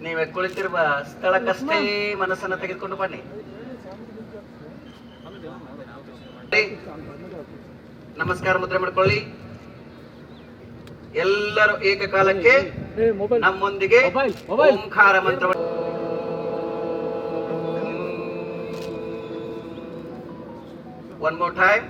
ನೀವೇ ಕುಳಿತಿರುವ ಸ್ಥಳಕ್ಕಷ್ಟೇ ಮನಸ್ಸನ್ನು ತೆಗೆದುಕೊಂಡು ಬನ್ನಿ. ನಮಸ್ಕಾರ ಮುದ್ರೆ ಮಾಡಿಕೊಳ್ಳಿ. ಎಲ್ಲರೂ ಏಕಕಾಲಕ್ಕೆ ನಮ್ಮೊಂದಿಗೆ ಓಂಕಾರ ಮಂತ್ರ one more time.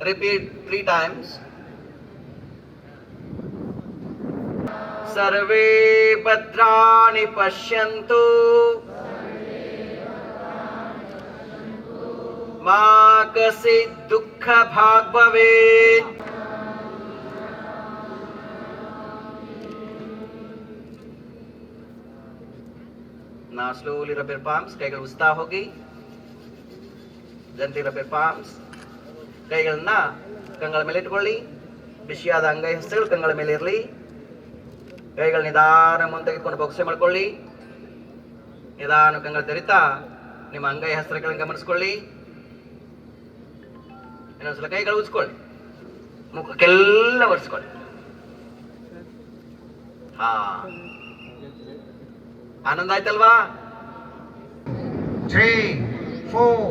Repeat 3 times. सर्वे भद्राणि पश्यन्तु मा कश्चित् दुःखभाग् भवेत्. Now slowly rub your palms. ಕೈಗಳು ಉಸ್ತಾ ಹೋಗಿ. Gently rub your palms. ಕೈಗಳನ್ನ ಕಂಗಳ ಮೇಲೆ ಇಟ್ಕೊಳ್ಳಿ. ಬಿಸಿಯಾದ ಅಂಗೈ ಹಸ್ತಗಳು ಕಂಗಳ ಮೇಲೆ ಇರಲಿ. ಕೈಗಳು ನಿಧಾನ ಮುಂದೆ ತೆಗೆದುಕೊಂಡು ಬೊಕ್ಸೆ ಮಾಡ್ಕೊಳ್ಳಿ. ನಿಧಾನ ಕಂಗಳ ತೆರಿತಾ ನಿಮ್ಮ ಅಂಗೈ ಹಸ್ತಗಳನ್ನು ಗಮನಿಸ್ಕೊಳ್ಳಿ. ಇನ್ನೊಂದ್ಸಲ ಕೈಗಳು ಉಜ್ಕೊಳ್ಳಿ. ಮುಖಕ್ಕೆಲ್ಲ ಒರೆಸ್ಕೊಳ್ಳಿ. ಹಾ, ಆನಂದ ಆಯ್ತಲ್ವಾ? 3, 4,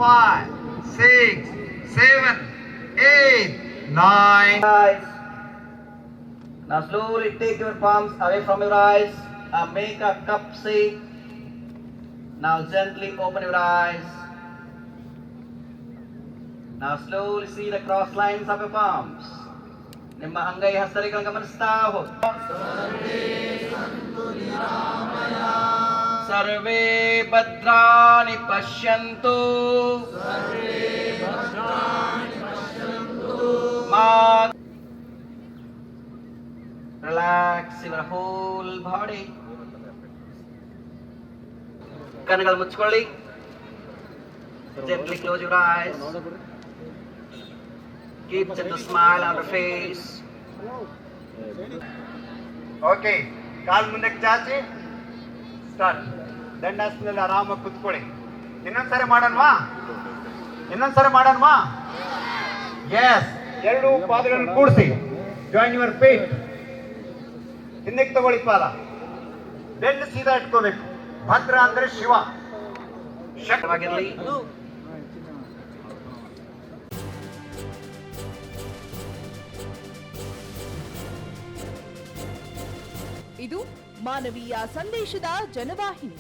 5, 6, 7, 8, 9. Now slowly take your palms away from your eyes and make a cup shape. Now gently open your eyes. Now slowly see the cross lines of your palms. ನಿಮ್ಮ ಅಂಗೈ ಹಸ್ತಗಳನ್ನು ಗಮನಿಸ್ತಾ ಹೋಗಿ. ಸರ್ವೇ ಭದ್ರಾಣಿ ಪಶ್ಯಂತು ಮಾ. Relax your whole body. ಕಣ್ಣುಗಳು ಮುಚ್ಕೊಳ್ಳಿ. Gently close your eyes. Keep gentle smile on your face. Okay, ಕಾಲು ಮುಂದಕ್ಕೆ ಚಾಚಿ start. ದಂಡಾಸನದಲ್ಲಿ ಆರಾಮಾಗಿ ಕುತ್ಕೊಳ್ಳಿ. ಇನ್ನೊಂದ್ಸರಿ ಮಾಡೋಣವಾ? ಎಸ್. ಎರಡು ಪಾದಗಳನ್ನು ಕೂಡಿಸಿ. Join your feet. ಹಿಂದಕ್ಕೆ ತಗೊಳ್ಳಿ ಪಾದ. ಬೆನ್ನು ಸೀದಾ ಇಟ್ಕೋಬೇಕು. ಭದ್ರ ಅಂದ್ರೆ ಶಿವ. ಶಕ್ತವಾಗಿರಲಿ. ಇದು ಮಾನವೀಯ ಸಂದೇಶದ ಜನವಾಹಿನಿ.